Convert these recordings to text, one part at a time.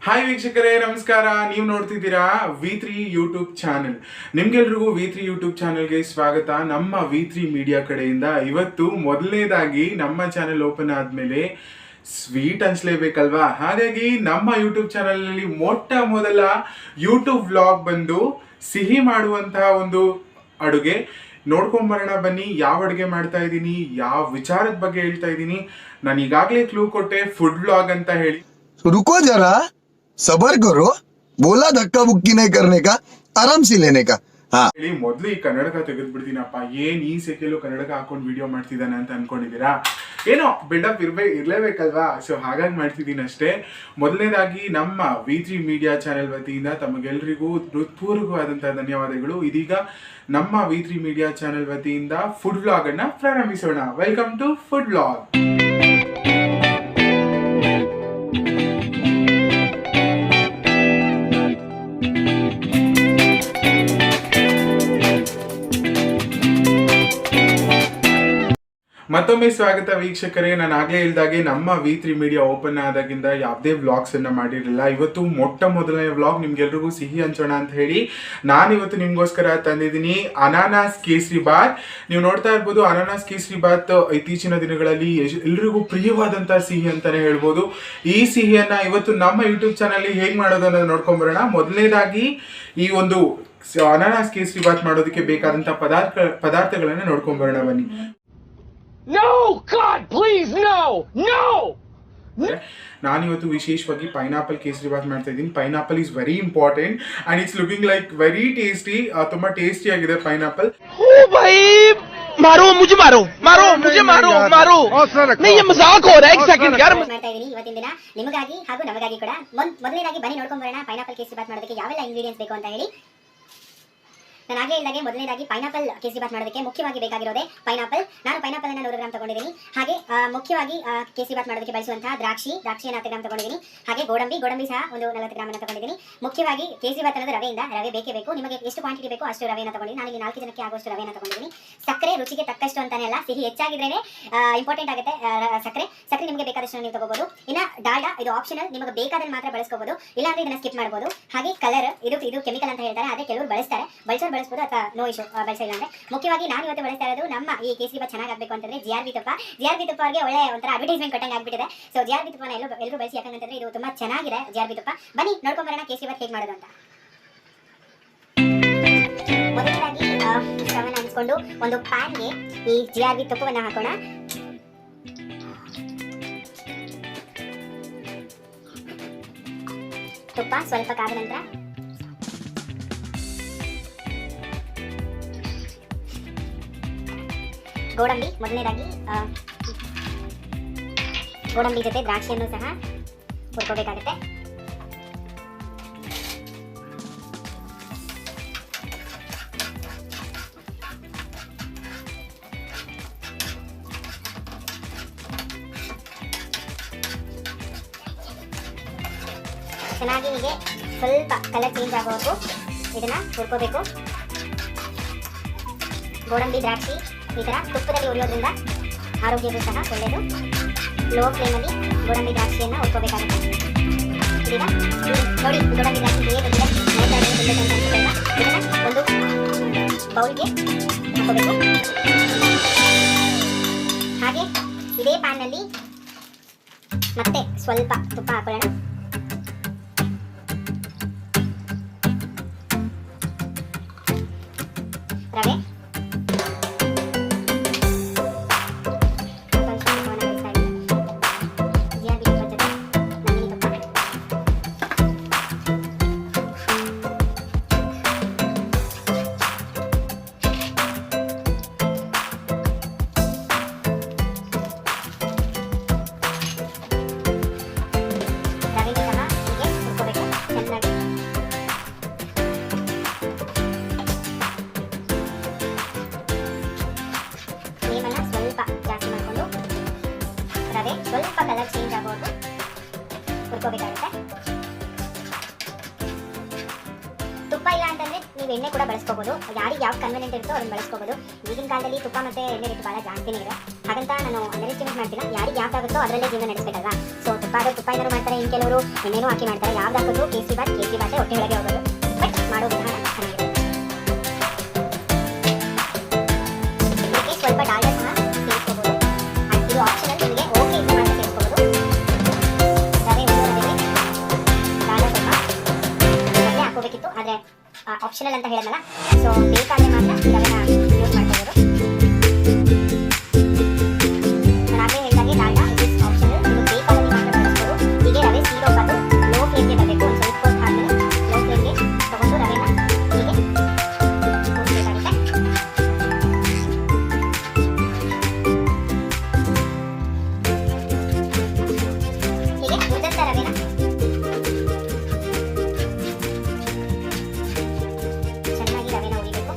Hi ವೀಕ್ಷಕರೇ, ನಮಸ್ಕಾರ. ನೀವು ನೋಡ್ತಿದ್ದೀರಾ ವಿ3 ಯೂಟ್ಯೂಬ್ ಚಾನೆಲ್. ನಿಮ್ಗೆಲ್ರಿಗೂ ವಿ3 ಯೂಟ್ಯೂಬ್ ಚಾನೆಲ್ಗೆ ಸ್ವಾಗತ. ನಮ್ಮ ವಿ3 ಮೀಡಿಯಾ ಕಡೆಯಿಂದ ಇವತ್ತು ಮೊದಲನೇದಾಗಿ ನಮ್ಮ ಚಾನೆಲ್ ಓಪನ್ ಆದ್ಮೇಲೆ ಸ್ವೀಟ್ ಹಂಚ್ಲೇಬೇಕಲ್ವಾ, ಹಾಗಾಗಿ ನಮ್ಮ ಯೂಟ್ಯೂಬ್ ಚಾನೆಲ್ನಲ್ಲಿ ಮೊಟ್ಟ ಮೊದಲ ಯೂಟ್ಯೂಬ್ ವ್ಲಾಗ್ ಬಂದು ಸಿಹಿ ಮಾಡುವಂತಹ ಒಂದು ಅಡುಗೆ ನೋಡ್ಕೊಂಬರೋಣ ಬನ್ನಿ. ಯಾವ ಅಡುಗೆ ಮಾಡ್ತಾ ಇದ್ದೀನಿ, ಯಾವ ವಿಚಾರದ ಬಗ್ಗೆ ಹೇಳ್ತಾ ಇದ್ದೀನಿ, ನಾನು ಈಗಾಗಲೇ ಕ್ಲೂ ಕೊಟ್ಟೆ, ಫುಡ್ ವ್ಲಾಗ್ ಅಂತ ಹೇಳಿ. रुको जरा, सबर करो, बोला धक्का बुक्की नहीं करने का, आराम से लेने का. ಹೇಳಿ ಮೊದಲು ಈ ಕನ್ನಡಕ ತೆಗೆದ್ಬಿಡ್ತೀನಪ್ಪ. ಏನ್ ಈ ಸೆಕೆಲು ಕನ್ನಡಕ ಹಾಕೊಂಡು ವಿಡಿಯೋ ಮಾಡ್ತಿದ್ದಾನೆ ಅಂತ ಅನ್ಕೊಂಡಿದ್ದೀರಾ? ಏನೋ ಬಿಲ್ಡಪ್ ಇರ್ಲೇಬೇಕಲ್ವಾ, ಸೊ ಹಾಗಾಗಿ ಮಾಡ್ತಿದ್ದೀನಿ ಅಷ್ಟೇ. ಮೊದಲನೇದಾಗಿ ನಮ್ಮ ವಿ3 ಮೀಡಿಯಾ ಚಾನೆಲ್ ವತಿಯಿಂದ ತಮಗೆಲ್ಲರಿಗೂ ಹೃತ್ಪೂರ್ವಕವಾದಂತಹ ಧನ್ಯವಾದಗಳು. ಇದೀಗ ನಮ್ಮ ವಿ3 ಮೀಡಿಯಾ ಚಾನೆಲ್ ವತಿಯಿಂದ ಫುಡ್ ವ್ಲಾಗ್ ಅನ್ನ ಪ್ರಾರಂಭಿಸೋಣ. Welcome to food vlog. ಮತ್ತೊಮ್ಮೆ ಸ್ವಾಗತ ವೀಕ್ಷಕರೇ. ನಾನು ಆಗ್ಲೇ ಹೇಳಿದಾಗೆ ನಮ್ಮ ವಿ3 ಮೀಡಿಯಾ ಓಪನ್ ಆದಾಗಿಂದ ಯಾವುದೇ ವ್ಲಾಗ್ಸ್ ಅನ್ನ ಮಾಡಿರಲಿಲ್ಲ. ಇವತ್ತು ಮೊಟ್ಟ ಮೊದಲನೇ ವ್ಲಾಗ್ ನಿಮ್ಗೆಲ್ರಿಗೂ ಸಿಹಿ ಹಂಚೋಣ ಅಂತ ಹೇಳಿ ನಾನಿವತ್ತು ನಿಮ್ಗೋಸ್ಕರ ತಂದಿದ್ದೀನಿ ಅನಾನಸ್ ಕೇಸರಿ ಬಾತ್. ನೀವು ನೋಡ್ತಾ ಇರ್ಬೋದು, ಅನಾನಸ್ ಕೇಸರಿ ಬಾತ್ ಇತ್ತೀಚಿನ ದಿನಗಳಲ್ಲಿ ಎಲ್ರಿಗೂ ಪ್ರಿಯವಾದಂತಹ ಸಿಹಿ ಅಂತಾನೆ ಹೇಳ್ಬೋದು. ಈ ಸಿಹಿಯನ್ನ ಇವತ್ತು ನಮ್ಮ ಯೂಟ್ಯೂಬ್ ಚಾನಲ್ ಹೇಗೆ ಮಾಡೋದು ಅನ್ನೋದು ನೋಡ್ಕೊಂಬರೋಣ. ಮೊದಲನೇದಾಗಿ ಈ ಒಂದು ಅನಾನಸ್ ಕೇಸರಿ ಬಾತ್ ಮಾಡೋದಕ್ಕೆ ಬೇಕಾದಂತಹ ಪದಾರ್ಥಗಳನ್ನ ನೋಡ್ಕೊಂಬರೋಣ ಬನ್ನಿ. No! God, please, no! No! ನಾನಿವತ್ತು ವಿಶೇಷವಾಗಿ ಪೈನಾಪಲ್ ಕೇಸರಿ ಬಾತ್ ಮಾಡ್ತಾ ಇದ್ದೀನಿ. Pineapple is very important and it's looking like very tasty. ತುಂಬಾ ಟೇಸ್ಟಿ ಆಗಿದೆ ಪೈನಾಪಲ್. ओ भाई, मारो मुझे, मारो मारो मुझे, मारो मारो. नहीं, ये मजाक हो रहा है. एक सेकंड यार. ಮಾಡ್ತಾ ಇದೀನಿ ಇವತ್ತಿನ ದಿನ ನಿಮಗಾಗಿ ಹಾಗೂ ನಮಗಾಗಿ ಕೂಡ. ಮೊದಲನೇದಾಗಿ ಬನ್ನಿ ನೋಡ್ಕೊಂಡು ಬರೋಣ ಪೈನಾಪಲ್ ಕೇಸರಿ ಬಾತ್ ಮಾಡೋದಕ್ಕೆ ಯಾವೆಲ್ಲ ಇಂಗ್ರೀಡಿಯೆಂಟ್ಸ್ ಬೇಕು ಅಂತ ಹೇಳಿ. ನಾನು ಆಗಲೇ ಇಲ್ಲಾಗೆ ಮೊದಲನೇದಾಗಿ ಪೈನಾಪಲ್ ಕೇಸರಿ ಬಾತ್ ಮಾಡೋದಕ್ಕೆ ಮುಖ್ಯವಾಗಿ ಬೇಕಾಗಿರೋದೇ ಪೈನಾಪಲ್. ನಾನು ಪೈನಾಪಲ್ ಅನ್ನು 100 ಗ್ರಾಮ್ ತಗೊಂಡಿದ್ದೀನಿ. ಹಾಗೆ ಮುಖ್ಯವಾಗಿ ಕೇಸರಿ ಬಾತ್ ಮಾಡೋದಕ್ಕೆ ಬಳಸುವಂತಹ ದ್ರಾಕ್ಷಿಯನ್ನು 10 ಗ್ರಾಮ್ ತಗೊಂಡಿದ್ದೀನಿ. ಹಾಗೆ ಗೋಡಂಬಿ ಸಹ ಒಂದು 40 ಗ್ರಾಮ್ ಅನ್ನು ತಗೊಂಡಿದ್ದೀನಿ. ಮುಖ್ಯವಾಗಿ ಕೇಸರಿ ಬಾತ್ ಅನ್ನೋದು ರವೆಯಿಂದ, ರವೆ ಬೇಕೇ ಬೇಕು. ನಿಮಗೆ ಎಷ್ಟು ಕ್ವಾಂಟಿಟಿ ಬೇಕೋ ಅಷ್ಟು ರವೆಯನ್ನು ತಗೊಂಡಿದ್ದೀನಿ. ನಾನು ಇಲ್ಲಿ 4 ಜನಕ್ಕೆ ಆಗುವಷ್ಟು ರವೆಯನ್ನು ತಗೊಂಡಿದ್ದೀನಿ. ಸಕ್ಕರೆ ರುಚಿಗೆ ತಕ್ಕಷ್ಟು ಅಂತಾನೆ ಅಲ್ಲ, ಸಿಹಿ ಹೆಚ್ಚಾಗಿದ್ರೇನೆ ಇಂಪಾರ್ಟೆಂಟ್ ಆಗುತ್ತೆ. ಸಕ್ಕರೆ ನಿಮಗೆ ಬೇಕಾದಷ್ಟು ನೀವು ತಗೋಬಹುದು. ಇನ್ನು ಡಾಲ್ಡಾ ಇದು ಆಪ್ಷನಲ್, ನಿಮಗೆ ಬೇಕಾದಲ್ಲಿ ಮಾತ್ರ ಬಳಸ್ಕೋಬಹುದು, ಇಲ್ಲಾಂದ್ರೆ ಇದನ್ನ ಸ್ಕಿಪ್ ಮಾಡಬಹುದು. ಹಾಗೆ ಕಲರ್ ಇದು ಕೆಮಿಕಲ್ ಅಂತ ಹೇಳ್ತಾರೆ, ಅದೇ ಕೆಲವರು ಬಳಸ್ತಾರೆ, ಬಳಸಬಹುದು ಅಥವಾ ನೋ ಇಶ್ಯೂ, ಬಳಸಿಲ್ಲ ಅಂದ್ರೆ. ಮುಖ್ಯವಾಗಿ ನಾನು ಇವತ್ತು ಬಳಸ್ತಾ ಇರೋದು ನಮ್ಮ ಈ ಕೇಸರಿ ಬಾತ್ ಚೆನ್ನಾಗಿ ಆಗಬೇಕು ಅಂತಂದ್ರೆ GRB ತುಪ್ಪ. GRB ತುಪ್ಪ ಅವರಿಗೆ ಒಳ್ಳೆ ಒಂಥರ ಅಡ್ವರ್ಟೈಸ್ಮೆಂಟ್ ಕೊಟ್ಟಂಗೆ ಆಗ್ಬಿಟ್ಟಿದೆ. ಸೊ GRB ತುಪ್ಪನ ಎಲ್ಲರೂ ಬಳಸಿ, ಯಾಕಂತಂದ್ರೆ ಇದು ತುಂಬಾ ಚೆನ್ನಾಗಿದೆ GRB ತುಪ್ಪ. ಬನ್ನಿ ನೋಡ್ಕೊಂಡ್ ಬರೋಣ ಕೇಸರಿ ಬಾತ್ ಹೇಗೆ ಮಾಡೋದು ಅಂತ. ಮೊದಲನೇದಾಗಿ ಸ್ಟವ್ನ ಹಂಚ್ಕೊಂಡು ಒಂದು ಪ್ಯಾನ್ಗೆ ಈ GRB ತುಪ್ಪವನ್ನು ಹಾಕೋಣ. ತುಪ್ಪ ಸ್ವಲ್ಪ ಕಾದ ನಂತರ ಗೋಡಂಬಿ, ಮೊದಲನೇದಾಗಿ ಗೋಡಂಬಿ ಜೊತೆ ದ್ರಾಕ್ಷಿಯನ್ನು ಸಹ ಹುರ್ಕೋಬೇಕಾಗುತ್ತೆ. ಚೆನ್ನಾಗಿ ಹೀಗೆ ಸ್ವಲ್ಪ ಕಲರ್ ಚೇಂಜ್ ಆಗೋವರೆಗೂ ಇದನ್ನ ಹುರ್ಕೋಬೇಕು. ಗೋಡಂಬಿ ದ್ರಾಕ್ಷಿ ಈ ಥರ ತುಪ್ಪದಲ್ಲಿ ಉರಿಯೋದ್ರಿಂದ ಆರೋಗ್ಯಕ್ಕೂ ಸಹ ಒಳ್ಳೆಯದು. ಲೋ ಫ್ಲೇಮಲ್ಲಿ ಗೋಡಂಬಿ ದ್ರಾಕ್ಷಿಯನ್ನು ಹುರ್ಕೋಬೇಕಾಗುತ್ತೆ. ಈಗ ನೋಡಿ, ಗೋಡಂಬಿ ದ್ರಾಕ್ಷಿ ಹೇಗಿದೆ ಇದನ್ನು ಒಂದು ಬೌಲ್ಗೆ ಹಾಕೋಬೇಕು. ಹಾಗೆ ಇದೇ ಪ್ಯಾನ್ನಲ್ಲಿ ಮತ್ತೆ ಸ್ವಲ್ಪ ತುಪ್ಪ ಹಾಕೊಳ್ಳೋಣ. ರವೆ, ಸ್ವಲ್ಪ ಕಲರ್ ಚೇಂಜ್ ಆಗೋದು ಹುರ್ಕೋಬೇಕಾಗುತ್ತೆ. ತುಪ್ಪ ಇಲ್ಲ ಅಂತಂದ್ರೆ ನೀವು ಎಣ್ಣೆ ಕೂಡ ಬಳಸ್ಕೋಬಹುದು. ಯಾರಿಗೆ ಯಾವ ಕನ್ವೀನಿಯಂಟ್ ಇರುತ್ತೋ ಅದನ್ನ ಬಳಸ್ಕೋಬಹುದು. ಈಗಿನ ಕಾಲದಲ್ಲಿ ತುಪ್ಪ ಮತ್ತೆ ಎಣ್ಣೆ ರೇಟ್ ಬಹಳ ಜಾಸ್ತಿನೇ ಇದೆ, ಹಾಗಂತ ನಾನು ಅಂಡರ್ ಎಸ್ಟಿಮೇಟ್ ಮಾಡ್ತಿಲ್ಲ. ಯಾರಿಗೆ ಯಾವ್ದಾಗುತ್ತೋ ಅದರಲ್ಲೇ ಜೀವನ ನಡೆಸಬೇಕಲ್ವಾ. ಸೊ ತುಪ್ಪ ತುಪ್ಪ ಏನಾದ್ರು ಮಾಡ್ತಾರೆ, ಇನ್ನು ಕೆಲವರು ಎಣ್ಣೆನೂ ಹಾಕಿ ಮಾಡ್ತಾರೆ. ಯಾವ್ದು ಹಾಕಿದ್ರು ಕೇಸರಿ ಬಾತ್ ಹೊಟ್ಟೆ ಒಳಗೆ ಹೋಗೋದು. ಬಟ್ ಮಾಡೋ ವಿಧಾನ ಚೆನ್ನಾಗಿದೆ. ಇದಕ್ಕೆ ಸ್ವಲ್ಪ ಡಾಲ್ಡಾ ಸಹ ಸೇರಿಸ್ಕೋಬೋದು. ಇದು ಆಪ್ಷನಲ್, ನಿಮಗೆ ಓಕೆ ಇದ್ರೆ ಮಾತ್ರ ಸೇರಿಸ್ಕೋಬೋದು. ರವೆ ಡಾಲ್ಡಾ ಸ್ವಲ್ಪ ಹಾಕೋಬೇಕಿತ್ತು, ಆದರೆ ಆಪ್ಷನಲ್ ಅಂತ ಹೇಳಿದ್ನಲ್ಲ, ಸೊ ಬೇಕಾದ್ರೆ ಮಾತ್ರ ಈ ರವೆನ ಯೂಸ್ ಮಾಡ್ಕೋಬೋದು. ನಾನು ಹೇಳಿದಾಗೆ ಡಾಲ್ಡಾ ಇಸ್ ಆಪ್ಷನಲ್, ನಿಮಗೆ ಬೇಕಾದ್ರೆ ಮಾತ್ರ ಬಳಸ್ಬೋದು. ಹೀಗೆ ರವೆ ಸೀರೋಬಾರ್ದು, ಲೋ ಫ್ಲೇಮ್ಗೆ ಬರಬೇಕು. ಒಂದು ಸ್ವಲ್ಪ ಹೊತ್ತು ಆದಮೇಲೆ ಲೋ ಫ್ಲೇಮ್ಗೆ ತಗೊಂಡು ರವೆನ ಹೀಗೆ ಕೂರಿಸಬೇಕಾಗುತ್ತೆ. ಹೀಗೆ ಉಳಿದಂಥ ರವೆನ ಚೆನ್ನಾಗಿ ರವೆನ ಉರಿಬೇಕು.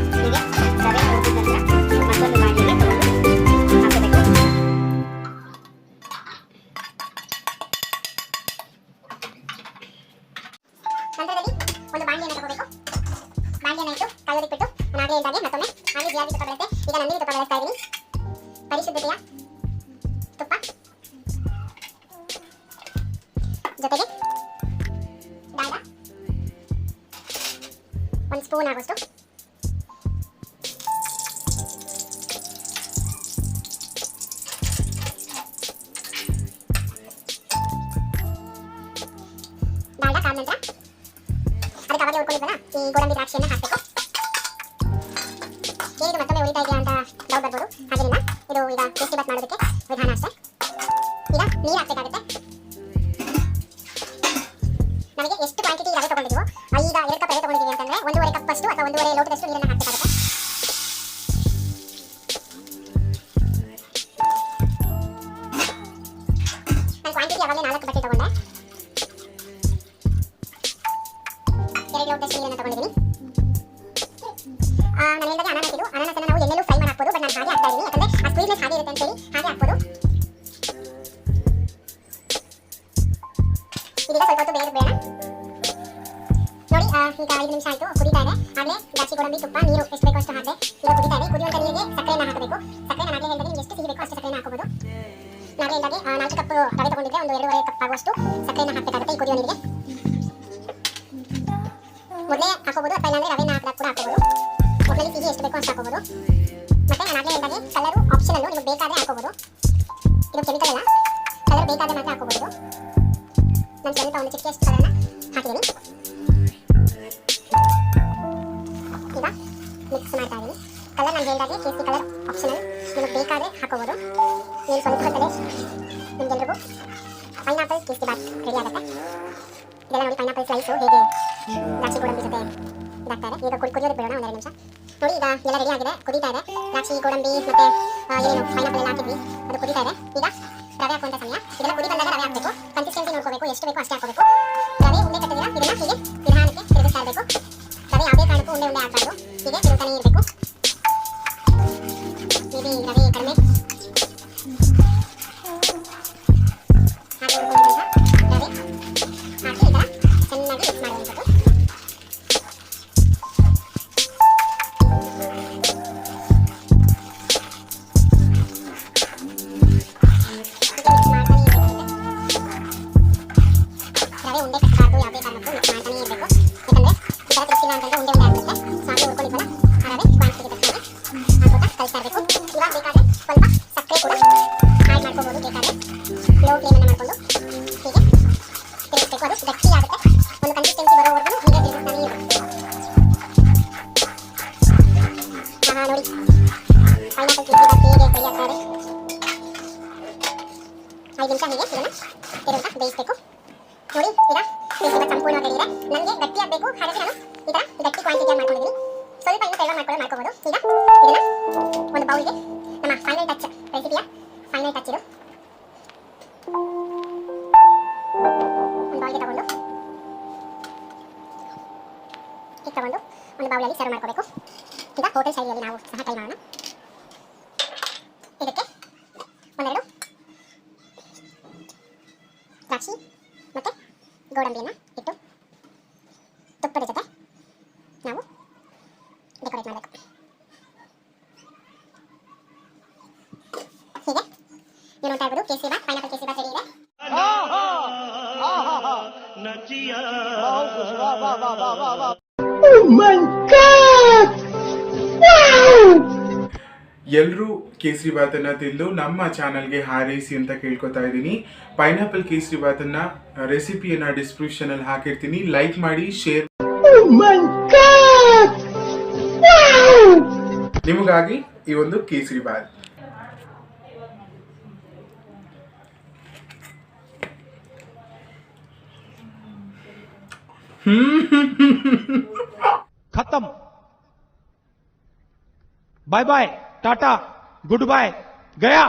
ಹೀಗೆ ರವೆ ಹುರಿದ ನಂತರ ಮತ್ತೊಂದು ಬಾಣಲೆಗೆ ತಗೊಂಡು ಹಾಕಬೇಕು. ನಂತರದಲ್ಲಿ ಒಂದು ಬಾಣಲೆಯನ್ನು ತಗೋಬೇಕು. ಬಾಣಲೆಯನ್ನು ಇಟ್ಟು ಕಲ್ಲದಿಟ್ಬಿಟ್ಟು ನಾನು ಆಗಲೇ ಇದ್ದಾಗೆ ಮತ್ತೊಮ್ಮೆ ಹಾಗೆ ಜಿಯಾಗಿ ತುಪ್ಪ ಬರುತ್ತೆ. ಈಗ ನಂದಿನಿ ತುಪ್ಪ ಬಳಸ್ತಾ ಇದ್ದೀನಿ. ಪರಿಶುದ್ಧತೆಯ ತುಪ್ಪ, ಜೊತೆಗೆ ಡಾಲ್ಡಾ ಒಂದು ಸ್ಪೂನ್ ಆಗೋಷ್ಟು, ಡಾಲ್ಡಾ ಕಾದ ನಂತರ ಅದಕ್ಕೆ ಅವಾಗಲೇ ಹುರ್ಕೊಂಡಿದ್ವಲ್ಲ ಈ ಗೋಡಂಬಿ ದ್ರಾಕ್ಷಿಯನ್ನು ಹಾಕಬೇಕು. ಏನಿದು ಮತ್ತೊಮ್ಮೆ ಉಳಿತಾ ಇದೆಯಾ ಅಂತ ಡೌಟ್ ಬರ್ಬೋದು. ಹಾಗೆಲ್ಲ ಇದು ಈಗ ಕೇಸರಿ ಬಾತ್ ಮಾಡೋದಕ್ಕೆ ವಿಧಾನ ಅಷ್ಟೇ. ಈಗ ನೀರು ಹಾಕಬೇಕಾಗುತ್ತೆ. ನಮಗೆ ಎಷ್ಟು ಕ್ವಾಂಟಿಟಿ ರವೆ ತಗೊಂಡಿದ್ದೀವೋ, ಈಗ 2 ಕಪ್ ರವೆ ತಗೊಂಡಿದ್ದೀವಿ ಅಂತಂದ್ರೆ 1.5 ಕಪ್ ಅಷ್ಟು ಅಥವಾ 1.5 ಲೋಟದಷ್ಟು ನೀರನ್ನು ಹಾಕಬೇಕಾಗುತ್ತೆ. ನಾನು ಕ್ವಾಂಟಿಟಿ ಅವಾಗಲೇ 4 ಬಟ್ಟೆ ತಗೊಂಡೆ. 2 ಲೋಟದಷ್ಟು ನೀರನ್ನು ತಗೊಂಡಿದ್ದೀನಿ. ನಾನು ಹೇಳಿದಾಗ ಅನಾನಸನ್ನು ನಾವು ಎಣ್ಣೆಲ್ಲೂ ಫ್ರೈ ಮಾಡಿ ಹಾಕ್ಬೋದು. ಬಟ್ ನಾನು ಹಾಗೆ ಹಾಕ್ತಾ ಇದ್ದೀನಿ, ಯಾಕಂದರೆ ಆ ಸ್ವೀಟ್ನೆಸ್ ಹಾಗೆ ಇರುತ್ತೆ ಅಂತೇಳಿ ಹಾಗೆ ಹಾಕ್ಬೋದು. ಇದೀಗ ಸ್ವಲ್ಪ ಹೊತ್ತು ಬೇರೆ ಬೇಡ ನೋಡಿ. ಈಗ 5 ನಿಮಿಷ ಆಯಿತು, ಕುದೀತಾ ಇದೆ. ಆಗಲೇ ದ್ರಾಕ್ಷಿ, ಗೋಡಂಬಿ, ತುಪ್ಪ, ನೀರು ಎಷ್ಟು ಬೇಕೋ ಅಷ್ಟು ಹಾಕಿದೆ. ಈಗ ಕುದೀತಾ ಇದೆ. ಕುದಿಯುವಂಥ ನೀರಿಗೆ ಸಕ್ಕರೆಯನ್ನು ಹಾಕಬೇಕು. ಸಕ್ಕರೆ ನಾನು ಆಗಲೇ ಹೇಳಿದಾಗ ನಿಮ್ಗೆ ಎಷ್ಟು ಸಿಹಿ ಬೇಕೋ ಅಷ್ಟು ಸಕ್ಕರೆಯನ್ನು ಹಾಕೋಬೋದು. ನಾನು ಹೇಳಿದಾಗೆ 4 ಕಪ್ ರವೆ ತಗೊಂಡಿದ್ದೆ, ಒಂದು 2.5 ಕಪ್ ಆಗುವಷ್ಟು ಸಕ್ಕರೆಯನ್ನು ಹಾಕಬೇಕಾಗುತ್ತೆ ಈ ಕುದಿಯೋ ನೀರಿಗೆ. ಮೊದಲೇ ಹಾಕೋಬೋದು ಅಥವಾ ಇಲ್ಲಾಂದರೆ ರವೆನ ಹಾಕಿದಾಗ ಕೂಡ ಹಾಕೋಬೋದು. ಒಟ್ಟಲ್ಲಿ ಸಿಹಿ ಎಷ್ಟು ಬೇಕೋ ಅಷ್ಟು ಹಾಕೋಬೋದು. ಮತ್ತು ನಾನು ಆಗಲೇ ಹೇಳಿದಾಗೆ ಕಲರು ಆಪ್ಷನಲ್ಲು, ನಿಮಗೆ ಬೇಕಾದರೆ ಹಾಕೋಬೋದು. ಇದು ಕೆಮಿಕಲ್ ಅಲ್ಲ, ಕಲರ್ ಬೇಕಾದರೆ ಮಾತ್ರ ಹಾಕೋಬೋದು. ನಾನು ಸ್ವಲ್ಪ ಒಂದು ಚಿಟಿಕೆಯಷ್ಟು ಕಲರ್ನ ಹಾಕಿದ್ದೀನಿ. ಈಗ ಮಿಕ್ಸ್ ಮಾಡ್ತಾ ಇದ್ದೀನಿ. ಕಲರ್ ನಾನು ಹೇಳಿದಾಗೆ ಕೇಸರಿ ಕಲರ್ ಆಪ್ಷನಲ್, ನಿಮಗೆ ಬೇಕಾದರೆ ಹಾಕೋಬೋದು. ನೀವು ಸ್ವಲ್ಪ ಹೊತ್ತಲ್ಲೇ ನಿಮಗೆಲ್ರಿಗೂ ಪೈನಾಪಲ್ ಕೇಸರಿ ಬಾತ್ ರೆಡಿ ಆಗುತ್ತೆ. ಇದೆಲ್ಲ ನೋಡಿ, ಪೈನಾಪಲ್ ಸ್ಲೈಸು ಹೇಗೆ ದ್ರಾಕ್ಷಿ ಗೋಡಂಬಿ ಜೊತೆ ಇದಾಗ್ತಾ ಇದೆ. ಈಗ ಕುದಿಯೋದಕ್ಕೆ ಬಿಡೋಣ ಒಂದು 2 ನಿಮಿಷ. ನೋಡಿ, ಈಗ ಎಲ್ಲ ರೆಡಿ ಆಗಿದೆ, ಕುದೀತಾ ಇದೆ. ದ್ರಾಕ್ಷಿ, ಗೋಡಂಬಿ ಮತ್ತು ಏನೇನು ಪೈನಾಪಲ್ ಎಲ್ಲ ಹಾಕಿದ್ವಿ, ಅದು ಕುದೀತಾ ಇದೆ. ಈಗ ರವೆ ಹಾಕುವಂಥ ಸಮಯ. ಇದೆಲ್ಲ ಕುದಿ ಬಂದಾಗ ರವೆ ಹಾಕಬೇಕು. ಕನ್ಸಿಸ್ಟೆನ್ಸಿ ನೋಡ್ಕೋಬೇಕು, ಎಷ್ಟು ಬೇಕೋ ಅಷ್ಟೇ ಹಾಕೋಬೇಕು. ರವೆ ಉಂಡೆ ಕಟ್ಟಿದ್ದೀರಾ, ಇದನ್ನು ಹೀಗೆ ನಿಧಾನಕ್ಕೆ ತಿರುಗಿಸ್ತಾ ಇರಬೇಕು. ರವೆ ಯಾವುದೇ ಕಾರಣಕ್ಕೂ ಉಂಡೆ ಆಗಬಾರ್ದು, ಹೀಗೆ ತಿರುಗ್ತಾನೆ ಇರಬೇಕು. ಮೇಬಿ ರವೆ ಕಡಿಮೆ ಹಾಗೆ ಉಳ್ಕೊಂಡಿದ್ದಂಥ ರವೆ ಹಾಕಿ ಈ ಥರ ಚೆನ್ನಾಗಿ ಮಿಕ್ಸ್ ಮಾಡುವಂಥದ್ದು. ರವೆ ಉಂಡೆ ಕಟ್ಟಬಾರ್ದು, ಯಾವುದೇ ಕಾರಣಕ್ಕೂ ಮಿಕ್ಸ್ ಮಾಡ್ತಾನೆ ಇರಬೇಕು. ಯಾಕಂದರೆ ಈ ಥರ ತಿರುಗಿಲ್ಲ ಅಂತಂದರೆ ಉಂಡೆ ಆಗುತ್ತೆ. ಸೊ ಹಾಗೆ ಉಳ್ಕೊಂಡಿದ್ವಲ್ಲ ಆ ರವೆ ಕ್ವಾಂಟಿಟಿಗೆ ತಕ್ಕಂಗೆ ಹಾಕೋತಾ ಕಲಿಸ್ತಾ ಇರಬೇಕು. ಇವಾಗ ಬೇಕಾದರೆ ಸ್ವಲ್ಪ ಸಕ್ಕರೆ ಕೂಡ ಆ್ಯಡ್ ಮಾಡ್ಕೋಬೋದು. ಬೇಕಾದರೆ ಲೋ ಫ್ಲೇಮನ್ನು ಮಾಡಿಕೊಂಡು ಹೀಗೆ ತಿರುಗಿಸ್ಬೇಕು. ಅದು ಗಟ್ಟಿ ಆಗುತ್ತೆ. ಒಂದು ಕನ್ಸಿಸ್ಟೆನ್ಸಿ ಬರೋವರೆಗೂ ಹೀಗೆ ತಿರುಗಿಸ್ತಾನೆ ಇರಬೇಕು. ನೋಡಿ, ಪೈನಾಪಲ್ ಕೇಸರಿ ಬಾತ್ ಹೇಗೆ ರೆಡಿ ಆಗ್ತಾ ಇದೆ. 5 ನಿಮಿಷ ಹೀಗೆ ಇದನ್ನು ತಿರುಗ್ತಾ ಬೇಯಿಸಬೇಕು. ನೋಡಿ, ಈಗ ಕೇಸರಿ ಬಾತ್ ಸಂಪೂರ್ಣವಾಗಿ ರೆಡಿ ಇದೆ. ನನಗೆ ಗಟ್ಟಿ ಆಗಬೇಕು, ಹಾಗಾಗಿ ನಾನು ಈ ಥರ ಗಟ್ಟಿ ಕ್ವಾಂಟಿಟಿಯಾಗಿ ಮಾಡ್ಕೊಂಡಿದ್ದೀನಿ. ಸ್ವಲ್ಪ ಇನ್ನು ತೆಳ್ಳಗೆ ಮಾಡ್ಕೋಬೋದು. ಈಗ ಇದನ್ನು ಒಂದು ಬೌಲ್ಗೆ, ನಮ್ಮ ಫೈನಲ್ ಟಚ್ ರೆಸಿಪಿಯ ಫೈನಲ್ ಟಚ್ ಇದು, ಒಂದು ಬೌಲ್ಗೆ ತಗೊಂಡು ಒಂದು ಬೌಲಲ್ಲಿ ಸರ್ವ್ ಮಾಡ್ಕೋಬೇಕು. ಈಗ ಹೋಟೆಲ್ ಶೈಲಿಯಲ್ಲಿ ನಾವು ಸಹ ಟ್ರೈ ಮಾಡೋಣ. ಇದಕ್ಕೆ 1-2 ದ್ರಾಕ್ಷಿ, ಮತ್ತೆ ಗೋಡಂಬಿಯನ್ನು ಇಟ್ಟು ತುಪ್ಪದ ಜೊತೆ ನಾವು ಡೆಕೋರೇಟ್ ಮಾಡಬೇಕು. ಹೀಗೆ ನೀವು ನೋಡ್ತಾ ಇರ್ಬೋದು ಕೇಸರಿ ಬಾತ್, ಪೈನಾಪಲ್ ಕೇಸರಿ ಬಾತ್ ರೆಡಿ ಇದೆ. ಎಲ್ಲರೂ ಕೇಸರಿ ಬಾತನ್ನ ತಿಂದು ನಮ್ಮ ಚಾನಲ್ಗೆ ಹಾರೈಸಿ ಅಂತ ಕೇಳ್ಕೊತಾ ಇದ್ದೀನಿ. ಪೈನಾಪಲ್ ಕೇಸರಿ ಬಾತನ್ನ ರೆಸಿಪಿಯನ್ನ ಡಿಸ್ಕ್ರಿಪ್ಷನ್ ಅಲ್ಲಿ ಹಾಕಿರ್ತೀನಿ, ಲೈಕ್ ಮಾಡಿ, ಶೇರ್. ನಿಮಗಾಗಿ ಈ ಒಂದು ಕೇಸರಿ ಬಾತ್. खत्म, bye bye, tata, goodbye, गया.